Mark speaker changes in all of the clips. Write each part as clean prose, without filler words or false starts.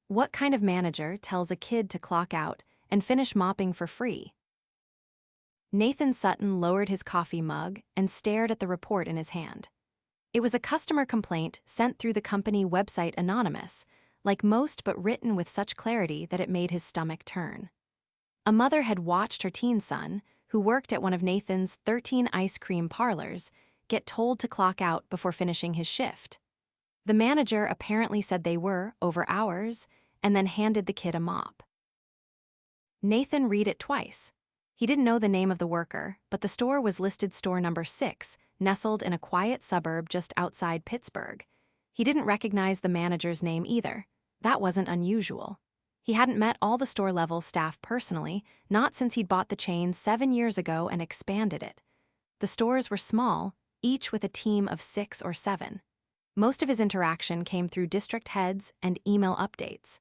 Speaker 1: What kind of manager tells a kid to clock out and finish mopping for free? Nathan Sutton lowered his coffee mug and stared at the report in his hand. It was a customer complaint sent through the company website anonymous, like most but written with such clarity that it made his stomach turn. A mother had watched her teen son, who worked at one of Nathan's 13 ice cream parlors, get told to clock out before finishing his shift. The manager apparently said they were over hours and then handed the kid a mop. Nathan read it twice. He didn't know the name of the worker, but the store was listed store number 6, nestled in a quiet suburb just outside Pittsburgh. He didn't recognize the manager's name either. That wasn't unusual. He hadn't met all the store-level staff personally, not since he'd bought the chain 7 years ago and expanded it. The stores were small, each with a team of 6 or 7. Most of his interaction came through district heads and email updates.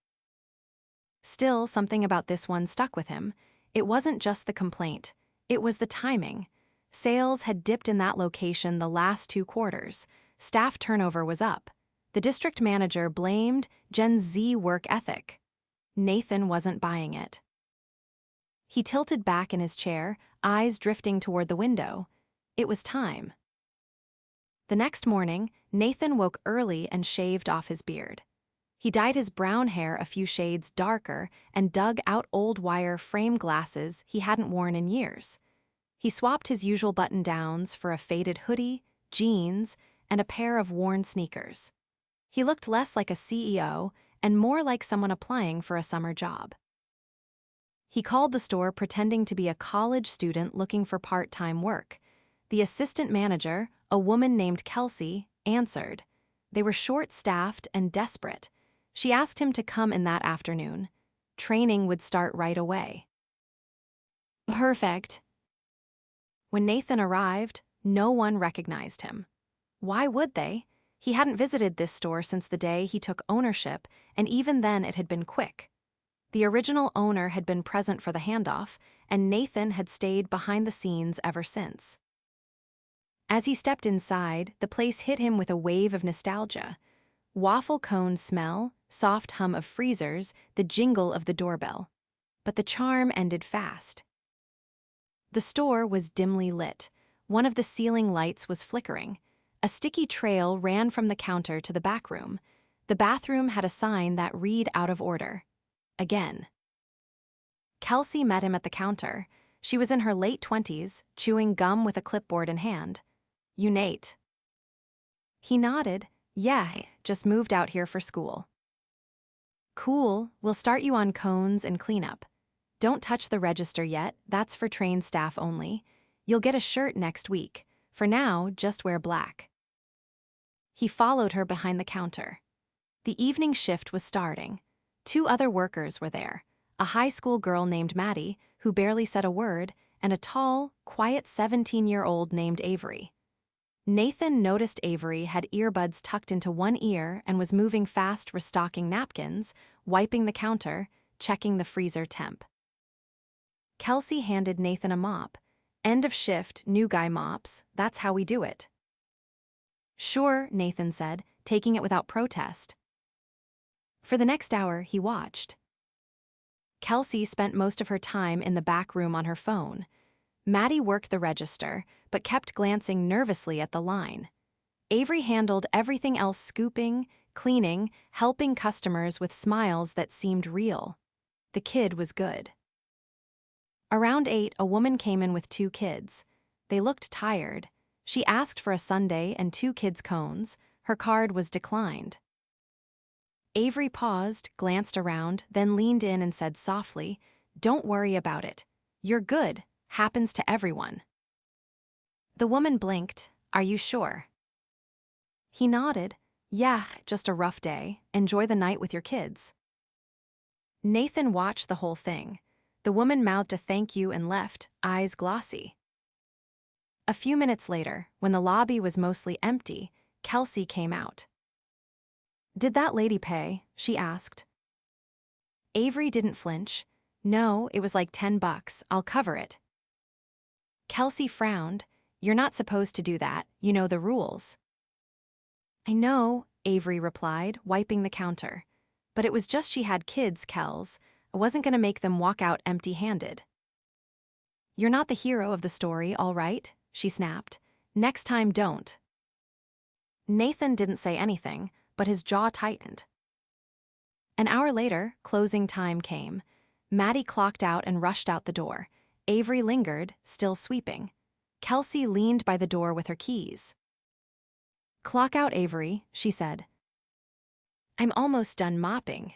Speaker 1: Still, something about this one stuck with him. It wasn't just the complaint, it was the timing. Sales had dipped in that location the last 2 quarters. Staff turnover was up. The district manager blamed Gen Z work ethic. Nathan wasn't buying it. He tilted back in his chair, eyes drifting toward the window. It was time. The next morning, Nathan woke early and shaved off his beard. He dyed his brown hair a few shades darker and dug out old wire frame glasses he hadn't worn in years. He swapped his usual button-downs for a faded hoodie, jeans, and a pair of worn sneakers. He looked less like a CEO and more like someone applying for a summer job. He called the store pretending to be a college student looking for part-time work. The assistant manager, a woman named Kelsey, answered. They were short-staffed and desperate. She asked him to come in that afternoon. Training would start right away. Perfect. When Nathan arrived, no one recognized him. Why would they? He hadn't visited this store since the day he took ownership, and even then it had been quick. The original owner had been present for the handoff, and Nathan had stayed behind the scenes ever since. As he stepped inside, the place hit him with a wave of nostalgia. Waffle cone smell, soft hum of freezers, the jingle of the doorbell. But the charm ended fast. The store was dimly lit. One of the ceiling lights was flickering. A sticky trail ran from the counter to the back room. The bathroom had a sign that read out of order. Again. Kelsey met him at the counter. She was in her late 20s, chewing gum with a clipboard in hand. You Nate? He nodded. Yeah, just moved out here for school. Cool, we'll start you on cones and cleanup. Don't touch the register yet, that's for trained staff only. You'll get a shirt next week. For now, just wear black. He followed her behind the counter. The evening shift was starting. 2 other workers were there, a high school girl named Maddie, who barely said a word, and a tall, quiet 17-year-old named Avery. Nathan noticed Avery had earbuds tucked into one ear and was moving fast restocking napkins, wiping the counter, checking the freezer temp. Kelsey handed Nathan a mop. End of shift, new guy mops, that's how we do it. Sure, Nathan said, taking it without protest. For the next hour, he watched. Kelsey spent most of her time in the back room on her phone. Maddie worked the register, but kept glancing nervously at the line. Avery handled everything else, scooping, cleaning, helping customers with smiles that seemed real. The kid was good. Around 8, a woman came in with 2 kids. They looked tired. She asked for a sundae and 2 kids' cones. Her card was declined. Avery paused, glanced around, then leaned in and said softly, "Don't worry about it. You're good. Happens to everyone." The woman blinked. Are you sure? He nodded. Yeah, just a rough day. Enjoy the night with your kids. Nathan watched the whole thing. The woman mouthed a thank you and left, eyes glossy. A few minutes later, when the lobby was mostly empty, Kelsey came out. Did that lady pay? She asked. Avery didn't flinch. No, it was like $10. I'll cover it. Kelsey frowned. You're not supposed to do that. You know the rules. I know, Avery replied, wiping the counter. But it was just she had kids, Kells. I wasn't going to make them walk out empty-handed. You're not the hero of the story, all right? She snapped. Next time, don't. Nathan didn't say anything, but his jaw tightened. An hour later, closing time came. Maddie clocked out and rushed out the door. Avery lingered, still sweeping. Kelsey leaned by the door with her keys. Clock out, Avery, she said. I'm almost done mopping.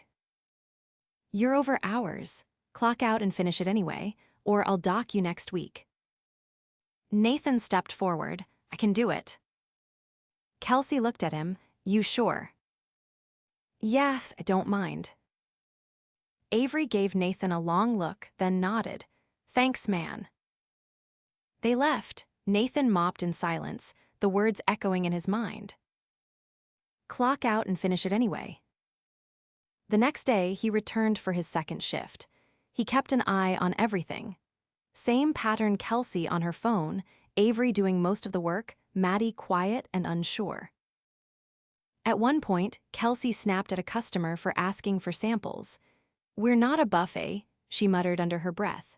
Speaker 1: You're over hours. Clock out and finish it anyway, or I'll dock you next week. Nathan stepped forward. I can do it. Kelsey looked at him. You sure? Yes, I don't mind. Avery gave Nathan a long look, then nodded. Thanks, man. They left. Nathan mopped in silence, the words echoing in his mind. Clock out and finish it anyway. The next day, he returned for his second shift. He kept an eye on everything. Same pattern: Kelsey on her phone, Avery doing most of the work, Maddie quiet and unsure. At one point, Kelsey snapped at a customer for asking for samples. We're not a buffet, she muttered under her breath.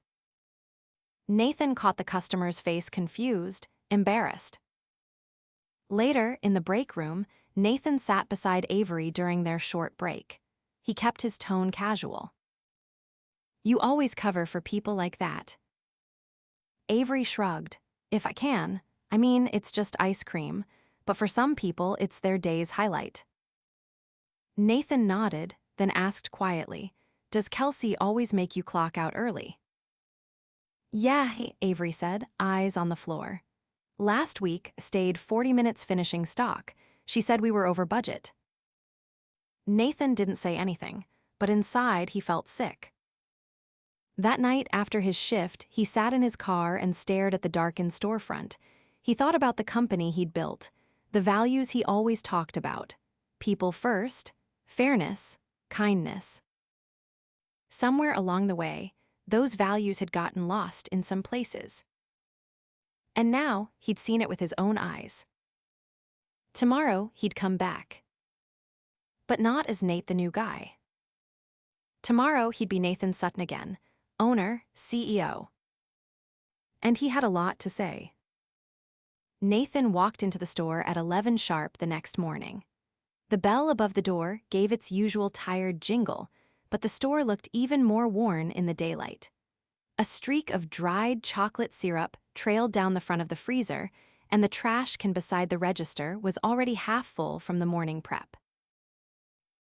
Speaker 1: Nathan caught the customer's face, confused, embarrassed. Later, in the break room, Nathan sat beside Avery during their short break. He kept his tone casual. You always cover for people like that. Avery shrugged. If I can. I mean, it's just ice cream, but for some people, it's their day's highlight. Nathan nodded, then asked quietly, Does Kelsey always make you clock out early? Yeah, Avery said, eyes on the floor. Last week, stayed 40 minutes finishing stock. She said we were over budget. Nathan didn't say anything, but inside he felt sick. That night after his shift, he sat in his car and stared at the darkened storefront. He thought about the company he'd built, the values he always talked about. People first, fairness, kindness. Somewhere along the way, those values had gotten lost in some places. And now he'd seen it with his own eyes. Tomorrow he'd come back. But not as Nate the new guy. Tomorrow he'd be Nathan Sutton again, owner, CEO. And he had a lot to say. Nathan walked into the store at 11 sharp the next morning. The bell above the door gave its usual tired jingle, but the store looked even more worn in the daylight. A streak of dried chocolate syrup trailed down the front of the freezer, and the trash can beside the register was already half full from the morning prep.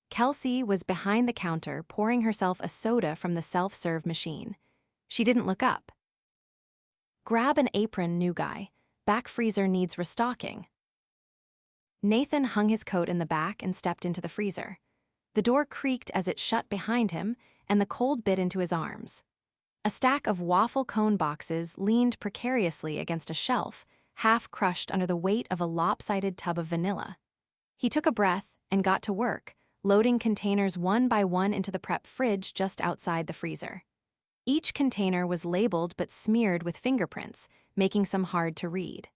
Speaker 1: Kelsey was behind the counter pouring herself a soda from the self-serve machine. She didn't look up. Grab an apron, new guy. Back freezer needs restocking. Nathan hung his coat in the back and stepped into the freezer. The door creaked as it shut behind him, and the cold bit into his arms. A stack of waffle cone boxes leaned precariously against a shelf, half crushed under the weight of a lopsided tub of vanilla. He took a breath and got to work, loading containers one by one into the prep fridge just outside the freezer. Each container was labeled but smeared with fingerprints, making some hard to read.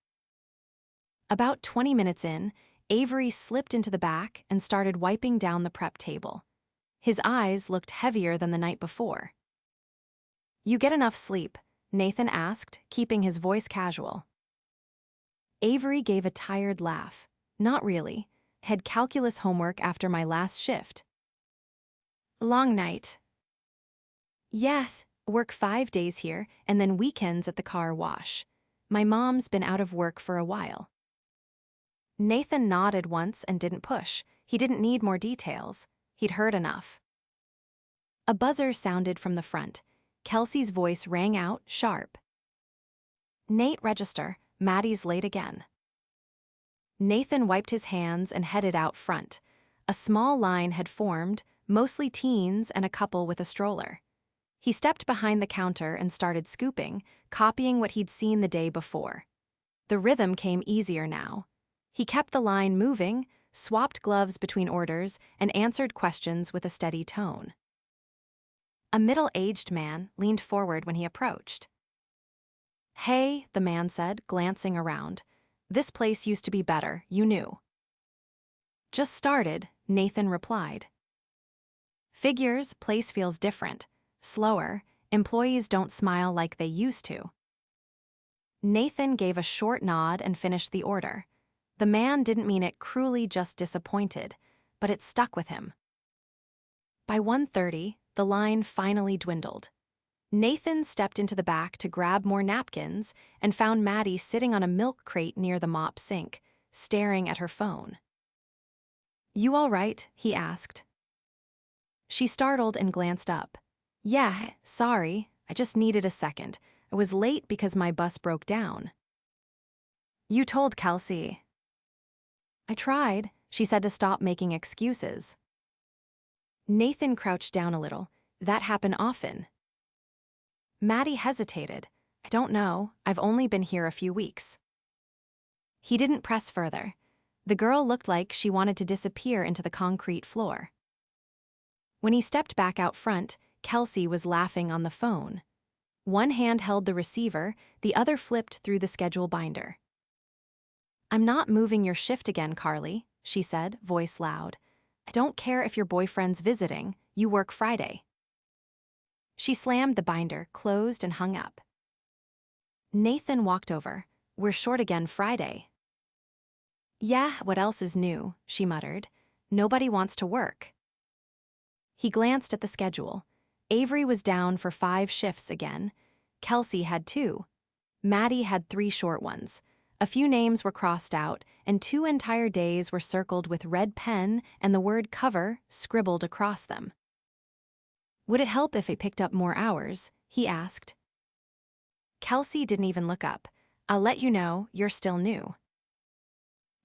Speaker 1: About 20 minutes in, Avery slipped into the back and started wiping down the prep table. His eyes looked heavier than the night before. You get enough sleep? Nathan asked, keeping his voice casual. Avery gave a tired laugh. Not really. Had calculus homework after my last shift. Long night. Yes, work 5 days here and then weekends at the car wash. My mom's been out of work for a while. Nathan nodded once and didn't push. He didn't need more details. He'd heard enough. A buzzer sounded from the front. Kelsey's voice rang out, sharp. Nate, register. Maddie's late again. Nathan wiped his hands and headed out front. A small line had formed, mostly teens and a couple with a stroller. He stepped behind the counter and started scooping, copying what he'd seen the day before. The rhythm came easier now. He kept the line moving, swapped gloves between orders, and answered questions with a steady tone. A middle-aged man leaned forward when he approached. Hey, the man said, glancing around. This place used to be better, you knew. Just started, Nathan replied. Figures, place feels different. Slower, employees don't smile like they used to. Nathan gave a short nod and finished the order. The man didn't mean it cruelly, just disappointed, but it stuck with him. By 1:30, the line finally dwindled. Nathan stepped into the back to grab more napkins and found Maddie sitting on a milk crate near the mop sink, staring at her phone. "You all right?" he asked. She startled and glanced up. "Yeah, sorry, I just needed a second. I was late because my bus broke down." "You told Kelsey." "I tried," she said to stop making excuses. Nathan crouched down a little. "That happened often." Maddie hesitated. "I don't know, I've only been here a few weeks." He didn't press further. The girl looked like she wanted to disappear into the concrete floor. When he stepped back out front, Kelsey was laughing on the phone. One hand held the receiver, the other flipped through the schedule binder. "I'm not moving your shift again, Carly," she said, voice loud. "I don't care if your boyfriend's visiting, you work Friday." She slammed the binder, closed, and hung up. Nathan walked over. "We're short again Friday." "Yeah, what else is new?" she muttered. "Nobody wants to work." He glanced at the schedule. Avery was down for 5 shifts again. Kelsey had 2. Maddie had 3 short ones. A few names were crossed out, and 2 entire days were circled with red pen and the word cover scribbled across them. "Would it help if I picked up more hours?" he asked. Kelsey didn't even look up. "I'll let you know, you're still new."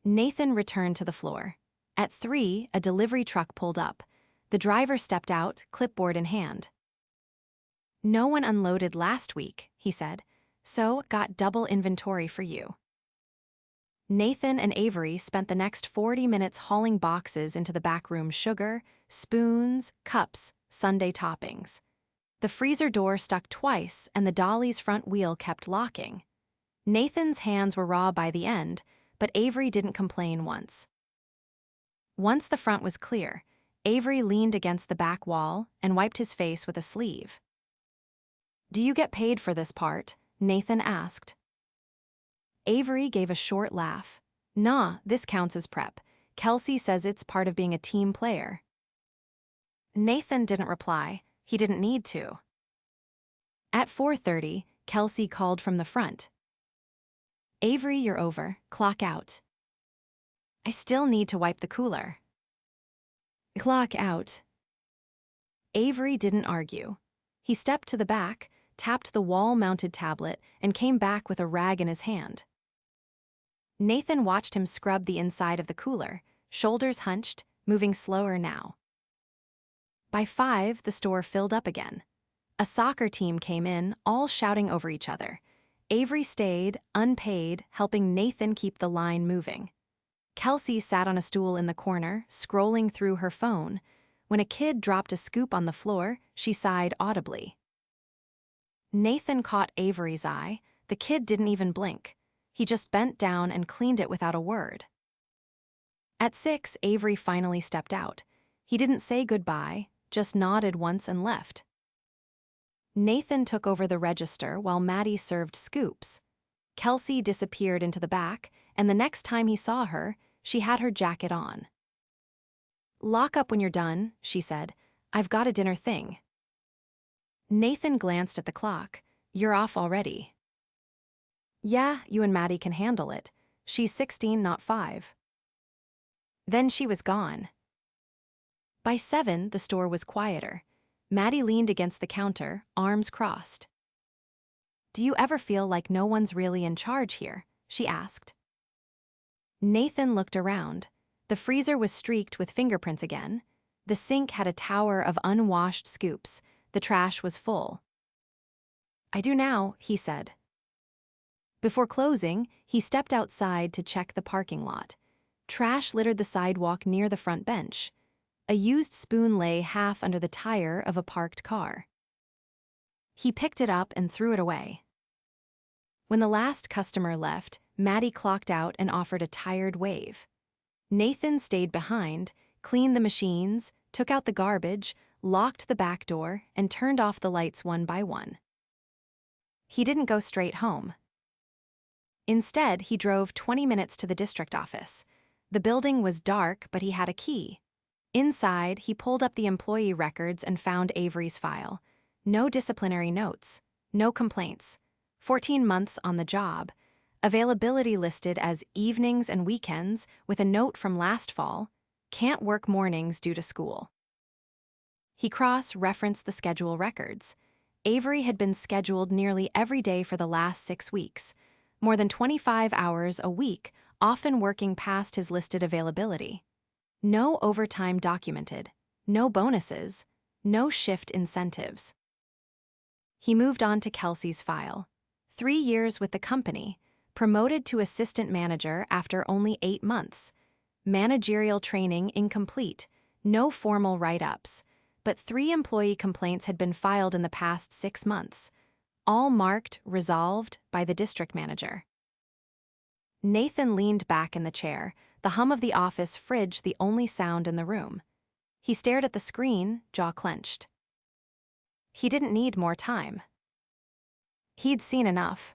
Speaker 1: Nathan returned to the floor. At 3, a delivery truck pulled up. The driver stepped out, clipboard in hand. "No one unloaded last week," he said, "so got double inventory for you." Nathan and Avery spent the next 40 minutes hauling boxes into the back room: sugar, spoons, cups, sundae toppings. The freezer door stuck twice and the dolly's front wheel kept locking. Nathan's hands were raw by the end, but Avery didn't complain once. Once the front was clear, Avery leaned against the back wall and wiped his face with a sleeve. "Do you get paid for this part?" Nathan asked. Avery gave a short laugh. "Nah, this counts as prep. Kelsey says it's part of being a team player." Nathan didn't reply. He didn't need to. At 4:30, Kelsey called from the front. "Avery, you're over. Clock out." "I still need to wipe the cooler." "Clock out." Avery didn't argue. He stepped to the back, tapped the wall-mounted tablet, and came back with a rag in his hand. Nathan watched him scrub the inside of the cooler, shoulders hunched, moving slower now. By 5, the store filled up again. A soccer team came in, all shouting over each other. Avery stayed, unpaid, helping Nathan keep the line moving. Kelsey sat on a stool in the corner, scrolling through her phone. When a kid dropped a scoop on the floor, she sighed audibly. Nathan caught Avery's eye. The kid didn't even blink. He just bent down and cleaned it without a word. At 6, Avery finally stepped out. He didn't say goodbye, just nodded once and left. Nathan took over the register while Maddie served scoops. Kelsey disappeared into the back, and the next time he saw her, she had her jacket on. "Lock up when you're done," she said. "I've got a dinner thing." Nathan glanced at the clock. "You're off already." "Yeah, you and Maddie can handle it. She's 16, not 5. Then she was gone. By 7, the store was quieter. Maddie leaned against the counter, arms crossed. "Do you ever feel like no one's really in charge here?" she asked. Nathan looked around. The freezer was streaked with fingerprints again. The sink had a tower of unwashed scoops. The trash was full. "I do now," he said. Before closing, he stepped outside to check the parking lot. Trash littered the sidewalk near the front bench. A used spoon lay half under the tire of a parked car. He picked it up and threw it away. When the last customer left, Maddie clocked out and offered a tired wave. Nathan stayed behind, cleaned the machines, took out the garbage, locked the back door, and turned off the lights one by one. He didn't go straight home. Instead, he drove 20 minutes to the district office. The building was dark, but he had a key. Inside, he pulled up the employee records and found Avery's file. No disciplinary notes, no complaints. 14 months on the job. Availability listed as evenings and weekends, with a note from last fall, can't work mornings due to school. He cross-referenced the schedule records. Avery had been scheduled nearly every day for the last 6 weeks, more than 25 hours a week, often working past his listed availability. No overtime documented, no bonuses, no shift incentives. He moved on to Kelsey's file. 3 years with the company, promoted to assistant manager after only 8 months. Managerial training incomplete, no formal write-ups, but 3 employee complaints had been filed in the past 6 months, all marked resolved by the district manager. Nathan leaned back in the chair, the hum of the office fridge the only sound in the room. He stared at the screen, jaw clenched. He didn't need more time. He'd seen enough.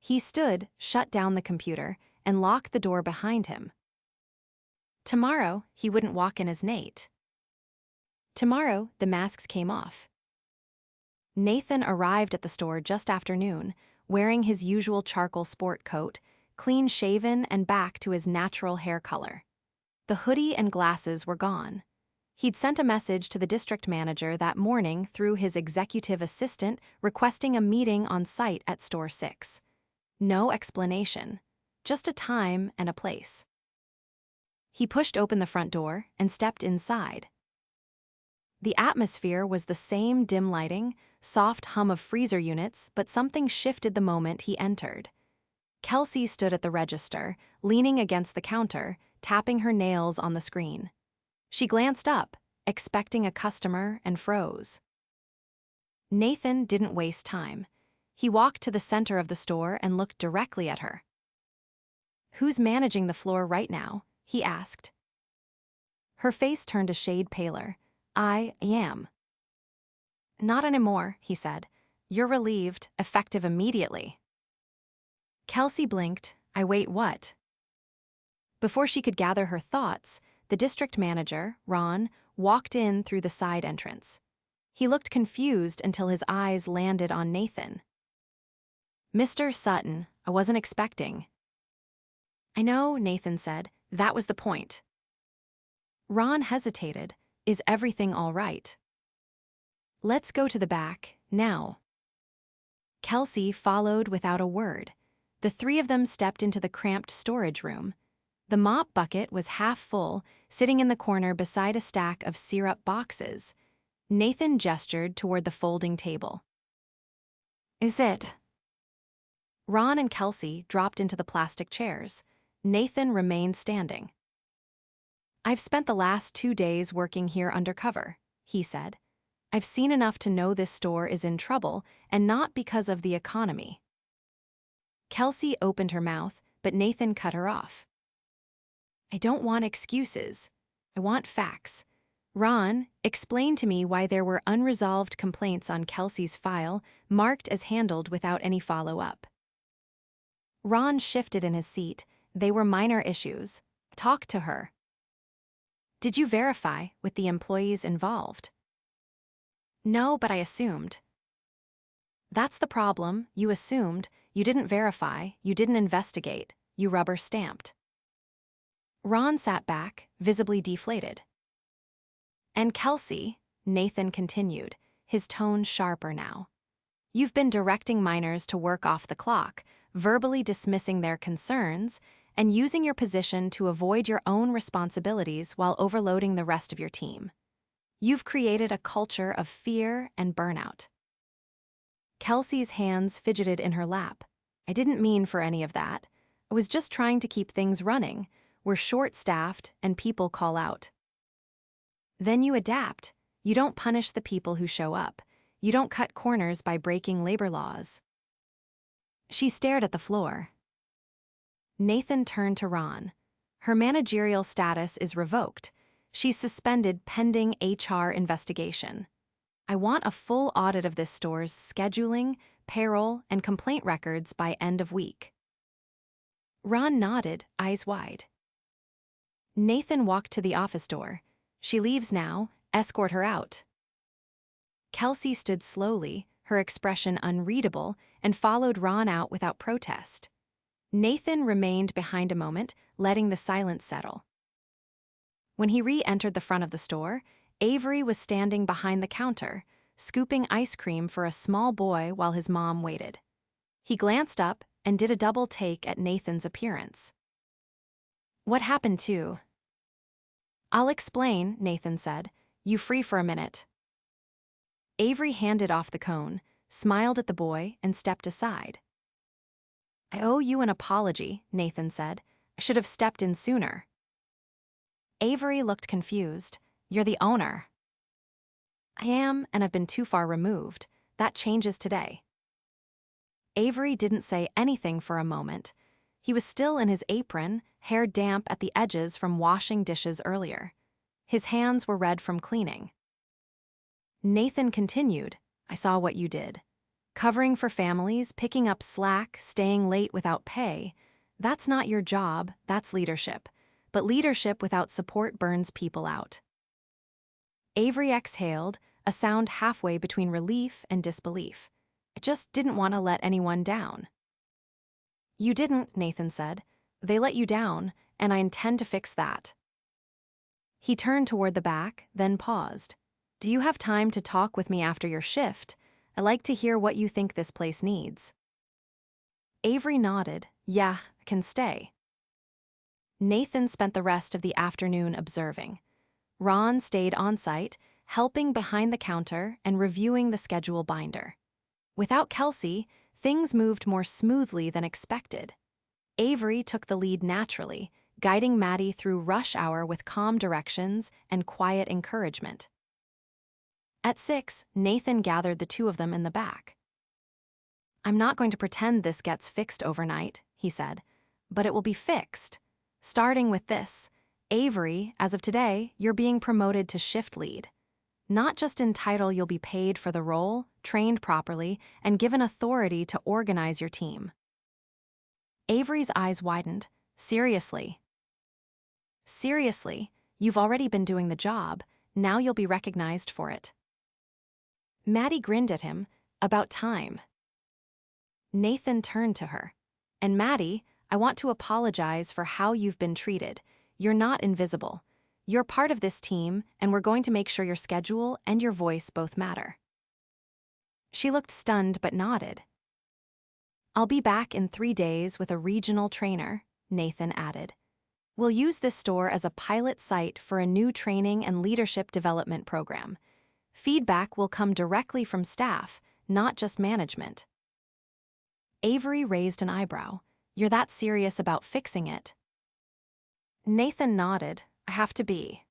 Speaker 1: He stood, shut down the computer, and locked the door behind him. Tomorrow, he wouldn't walk in as Nate. Tomorrow, the masks came off. Nathan arrived at the store just after noon, wearing his usual charcoal sport coat, clean-shaven and back to his natural hair color. The hoodie and glasses were gone. He'd sent a message to the district manager that morning through his executive assistant requesting a meeting on site at Store 6. No explanation, just a time and a place. He pushed open the front door and stepped inside. The atmosphere was the same dim lighting, soft hum of freezer units, but something shifted the moment he entered. Kelsey stood at the register, leaning against the counter, tapping her nails on the screen. She glanced up, expecting a customer, and froze. Nathan didn't waste time. He walked to the center of the store and looked directly at her. "Who's managing the floor right now?" he asked. Her face turned a shade paler. "I am." "Not anymore," he said. "You're relieved, effective immediately." Kelsey blinked. "I wait what?" Before she could gather her thoughts, the district manager, Ron, walked in through the side entrance. He looked confused until his eyes landed on Nathan. "Mr. Sutton, I wasn't expecting." "I know," Nathan said. "That was the point." Ron hesitated. "Is everything all right?" "Let's go to the back, now." Kelsey followed without a word. The 3 of them stepped into the cramped storage room. The mop bucket was half full, sitting in the corner beside a stack of syrup boxes. Nathan gestured toward the folding table. "Is it?" Ron and Kelsey dropped into the plastic chairs. Nathan remained standing. "I've spent the last 2 days working here undercover," he said. "I've seen enough to know this store is in trouble, and not because of the economy." Kelsey opened her mouth, but Nathan cut her off. "I don't want excuses. I want facts. Ron, explain to me why there were unresolved complaints on Kelsey's file marked as handled without any follow-up." Ron shifted in his seat. "They were minor issues. Talk to her." "Did you verify with the employees involved?" "No, but I assumed." "That's the problem. You assumed. You didn't verify. You didn't investigate. You rubber-stamped." Ron sat back, visibly deflated. "And Kelsey," Nathan continued, his tone sharper now. "You've been directing minors to work off the clock, verbally dismissing their concerns, and using your position to avoid your own responsibilities while overloading the rest of your team. You've created a culture of fear and burnout." Kelsey's hands fidgeted in her lap. "I didn't mean for any of that. I was just trying to keep things running. We're short-staffed and people call out." "Then you adapt. You don't punish the people who show up. You don't cut corners by breaking labor laws." She stared at the floor. Nathan turned to Ron. "Her managerial status is revoked. She's suspended pending HR investigation. I want a full audit of this store's scheduling, payroll, and complaint records by end of week. Ron nodded, eyes wide. Nathan walked to the office door. She leaves now, escort her out. Kelsey stood slowly, her expression unreadable, and followed Ron out without protest. Nathan remained behind a moment, letting the silence settle. When he re-entered the front of the store, Avery was standing behind the counter, scooping ice cream for a small boy while his mom waited. He glanced up and did a double take at Nathan's appearance. "What happened to?" "I'll explain," Nathan said. "You free for a minute." Avery handed off the cone, smiled at the boy, and stepped aside. "I owe you an apology," Nathan said. "I should have stepped in sooner." Avery looked confused. "You're the owner." "I am, and I've been too far removed. That changes today." Avery didn't say anything for a moment. He was still in his apron, hair damp at the edges from washing dishes earlier. His hands were red from cleaning. Nathan continued, "I saw what you did. Covering for families, picking up slack, staying late without pay. That's not your job, that's leadership. But leadership without support burns people out." Avery exhaled, a sound halfway between relief and disbelief. "I just didn't want to let anyone down." "You didn't," Nathan said. "They let you down, and I intend to fix that." He turned toward the back, then paused. "Do you have time to talk with me after your shift? I'd like to hear what you think this place needs." Avery nodded. "Yeah, I can stay." Nathan spent the rest of the afternoon observing. Ron stayed on site, helping behind the counter and reviewing the schedule binder. Without Kelsey, things moved more smoothly than expected. Avery took the lead naturally, guiding Maddie through rush hour with calm directions and quiet encouragement. At 6, Nathan gathered the two of them in the back. "I'm not going to pretend this gets fixed overnight," he said, "but it will be fixed. Starting with this, Avery, as of today, you're being promoted to shift lead. Not just in title, you'll be paid for the role, trained properly, and given authority to organize your team." Avery's eyes widened. "Seriously?" "Seriously, you've already been doing the job. Now you'll be recognized for it." Maddie grinned at him. "About time." Nathan turned to her. "And Maddie, I want to apologize for how you've been treated. You're not invisible. You're part of this team, and we're going to make sure your schedule and your voice both matter." She looked stunned but nodded. "I'll be back in 3 days with a regional trainer," Nathan added. "We'll use this store as a pilot site for a new training and leadership development program. Feedback will come directly from staff, not just management." Avery raised an eyebrow. "You're that serious about fixing it?" Nathan nodded. "I have to be."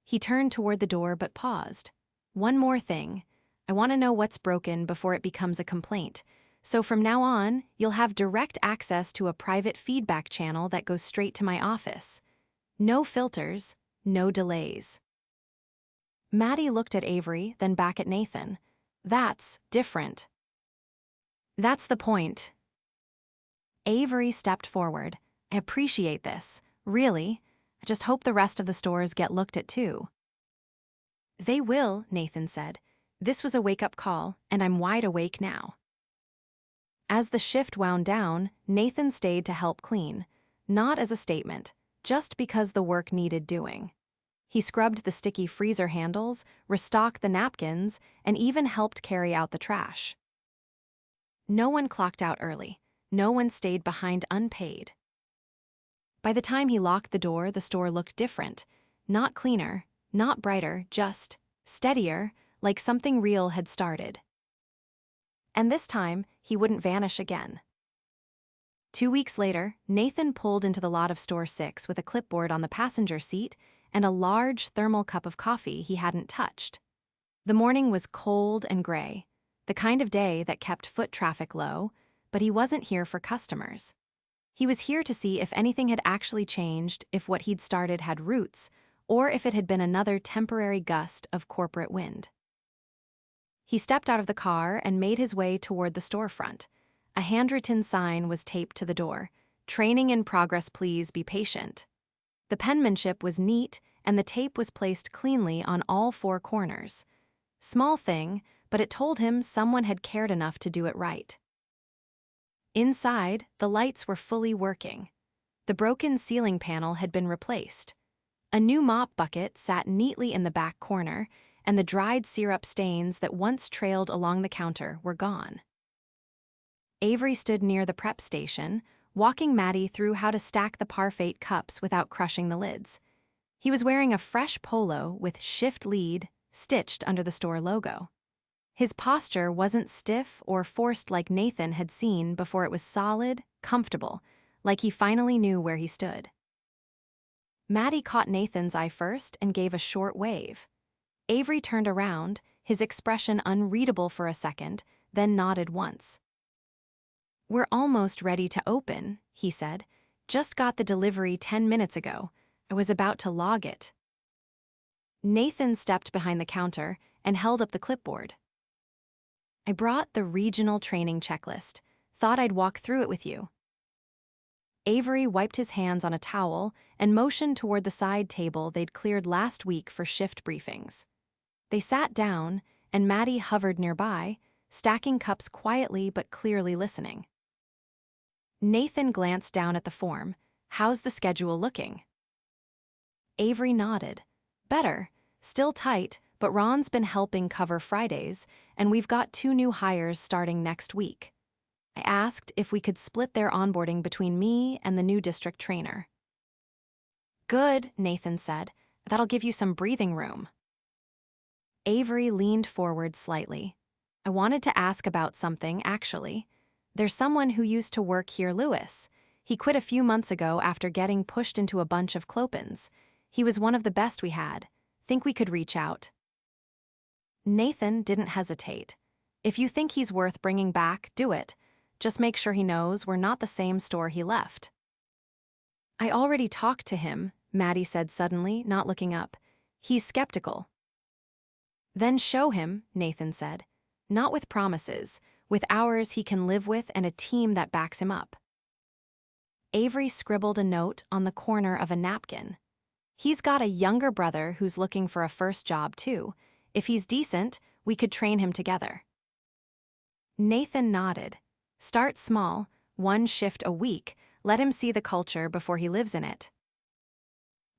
Speaker 1: He turned toward the door but paused. "One more thing. I want to know what's broken before it becomes a complaint. So from now on, you'll have direct access to a private feedback channel that goes straight to my office. No filters, no delays." Maddie looked at Avery, then back at Nathan. "That's different." "That's the point." Avery stepped forward. "I appreciate this. Really. I just hope the rest of the stores get looked at too." "They will," Nathan said. "This was a wake-up call, and I'm wide awake now." As the shift wound down, Nathan stayed to help clean, not as a statement, just because the work needed doing. He scrubbed the sticky freezer handles, restocked the napkins, and even helped carry out the trash. No one clocked out early. No one stayed behind unpaid. By the time he locked the door, the store looked different. Not cleaner, not brighter, just steadier, like something real had started. And this time, he wouldn't vanish again. 2 weeks later, Nathan pulled into the lot of Store 6 with a clipboard on the passenger seat and a large thermal cup of coffee he hadn't touched. The morning was cold and gray, the kind of day that kept foot traffic low, but he wasn't here for customers. He was here to see if anything had actually changed, if what he'd started had roots, or if it had been another temporary gust of corporate wind. He stepped out of the car and made his way toward the storefront. A handwritten sign was taped to the door. "Training in progress, please be patient." The penmanship was neat, and the tape was placed cleanly on all four corners. Small thing, but it told him someone had cared enough to do it right. Inside, the lights were fully working. The broken ceiling panel had been replaced. A new mop bucket sat neatly in the back corner, and the dried syrup stains that once trailed along the counter were gone. Avery stood near the prep station, walking Maddie through how to stack the Parfait cups without crushing the lids. He was wearing a fresh polo with "Shift Lead" stitched under the store logo. His posture wasn't stiff or forced like Nathan had seen before. It was solid, comfortable, like he finally knew where he stood. Maddie caught Nathan's eye first and gave a short wave. Avery turned around, his expression unreadable for a second, then nodded once. "We're almost ready to open," he said. "Just got the delivery 10 minutes ago. I was about to log it." Nathan stepped behind the counter and held up the clipboard. "I brought the regional training checklist. Thought I'd walk through it with you." Avery wiped his hands on a towel and motioned toward the side table they'd cleared last week for shift briefings. They sat down, and Maddie hovered nearby, stacking cups quietly but clearly listening. Nathan glanced down at the form. "How's the schedule looking?" Avery nodded. "Better. Still tight, but Ron's been helping cover Fridays, and we've got 2 new hires starting next week. I asked if we could split their onboarding between me and the new district trainer." "Good," Nathan said. "That'll give you some breathing room." Avery leaned forward slightly. "I wanted to ask about something, actually. There's someone who used to work here, Lewis. He quit a few months ago after getting pushed into a bunch of clopins. He was one of the best we had. Think we could reach out?" Nathan didn't hesitate. "If you think he's worth bringing back, do it. Just make sure he knows we're not the same store he left." "I already talked to him," Maddie said suddenly, not looking up. "He's skeptical." "Then show him," Nathan said. "Not with promises, with hours he can live with and a team that backs him up." Avery scribbled a note on the corner of a napkin. "He's got a younger brother who's looking for a first job, too. If he's decent, we could train him together." Nathan nodded. "Start small, 1 shift a week. Let him see the culture before he lives in it."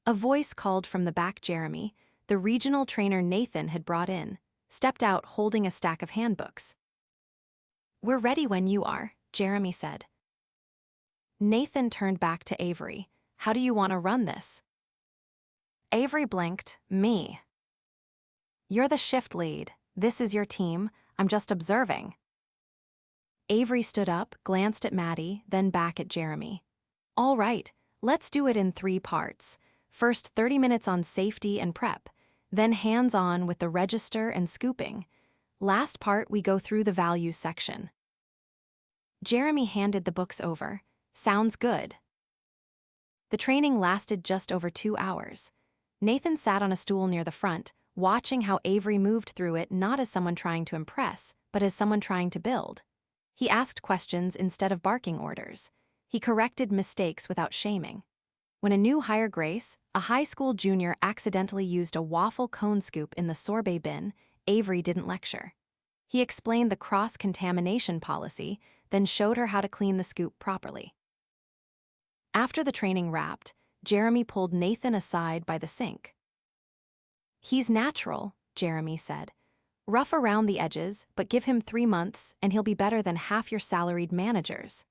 Speaker 1: A voice called from the back. Jeremy, the regional trainer Nathan had brought in, stepped out holding a stack of handbooks. "We're ready when you are," Jeremy said. Nathan turned back to Avery. "How do you want to run this?" Avery blinked. "Me." "You're the shift lead. This is your team. I'm just observing." Avery stood up, glanced at Maddie, then back at Jeremy. "All right, let's do it in 3 parts. First 30 minutes on safety and prep, then hands-on with the register and scooping. Last part, we go through the values section." Jeremy handed the books over. "Sounds good." The training lasted just over 2 hours. Nathan sat on a stool near the front, watching how Avery moved through it not as someone trying to impress, but as someone trying to build. He asked questions instead of barking orders. He corrected mistakes without shaming. When a new hire, Grace, a high school junior, accidentally used a waffle cone scoop in the sorbet bin, Avery didn't lecture. He explained the cross-contamination policy, then showed her how to clean the scoop properly. After the training wrapped, Jeremy pulled Nathan aside by the sink. "He's natural," Jeremy said. "Rough around the edges, but give him 3 months and he'll be better than half your salaried managers."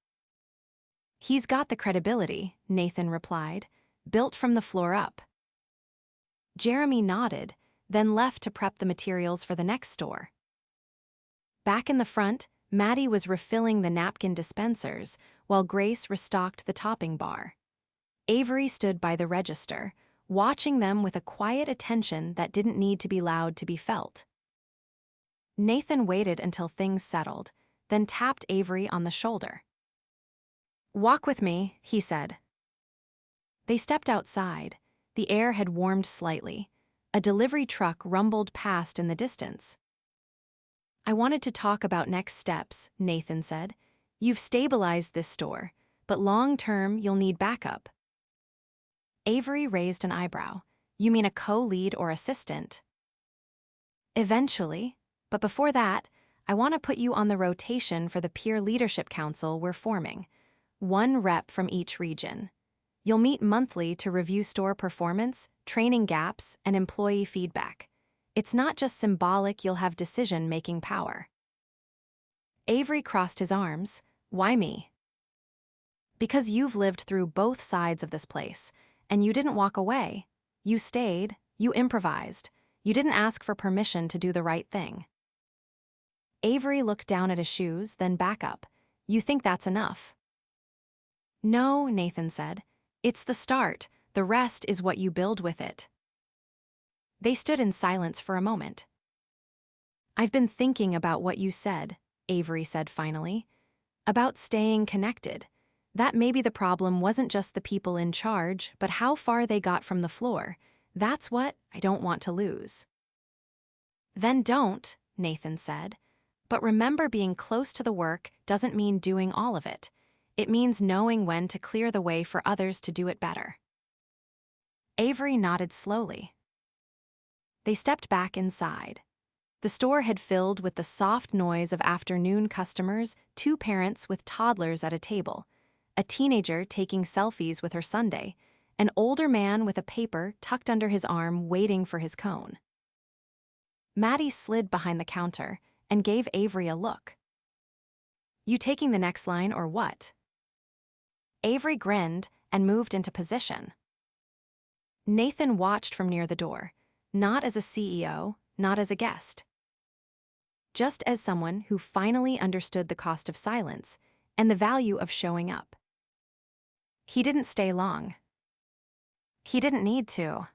Speaker 1: "He's got the credibility," Nathan replied, "built from the floor up." Jeremy nodded, then left to prep the materials for the next store. Back in the front, Maddie was refilling the napkin dispensers while Grace restocked the topping bar. Avery stood by the register, watching them with a quiet attention that didn't need to be loud to be felt. Nathan waited until things settled, then tapped Avery on the shoulder. "Walk with me," he said. They stepped outside. The air had warmed slightly. A delivery truck rumbled past in the distance. "I wanted to talk about next steps," Nathan said. "You've stabilized this store, but long-term you'll need backup." Avery raised an eyebrow. "You mean a co-lead or assistant?" "Eventually. But before that, I want to put you on the rotation for the peer leadership council we're forming. One rep from each region. You'll meet monthly to review store performance, training gaps, and employee feedback. It's not just symbolic, you'll have decision-making power." Avery crossed his arms. "Why me?" "Because you've lived through both sides of this place, and you didn't walk away. You stayed, you improvised. You didn't ask for permission to do the right thing." Avery looked down at his shoes, then back up. "You think that's enough?" "No," Nathan said. "It's the start. The rest is what you build with it." They stood in silence for a moment. "I've been thinking about what you said," Avery said finally. "About staying connected. That maybe the problem wasn't just the people in charge, but how far they got from the floor. That's what I don't want to lose." "Then don't," Nathan said. "But remember, being close to the work doesn't mean doing all of it. It means knowing when to clear the way for others to do it better." Avery nodded slowly. They stepped back inside. The store had filled with the soft noise of afternoon customers, two parents with toddlers at a table, a teenager taking selfies with her sundae, an older man with a paper tucked under his arm waiting for his cone. Maddie slid behind the counter and gave Avery a look. "You taking the next line or what?" Avery grinned and moved into position. Nathan watched from near the door, not as a CEO, not as a guest. Just as someone who finally understood the cost of silence and the value of showing up. He didn't stay long. He didn't need to.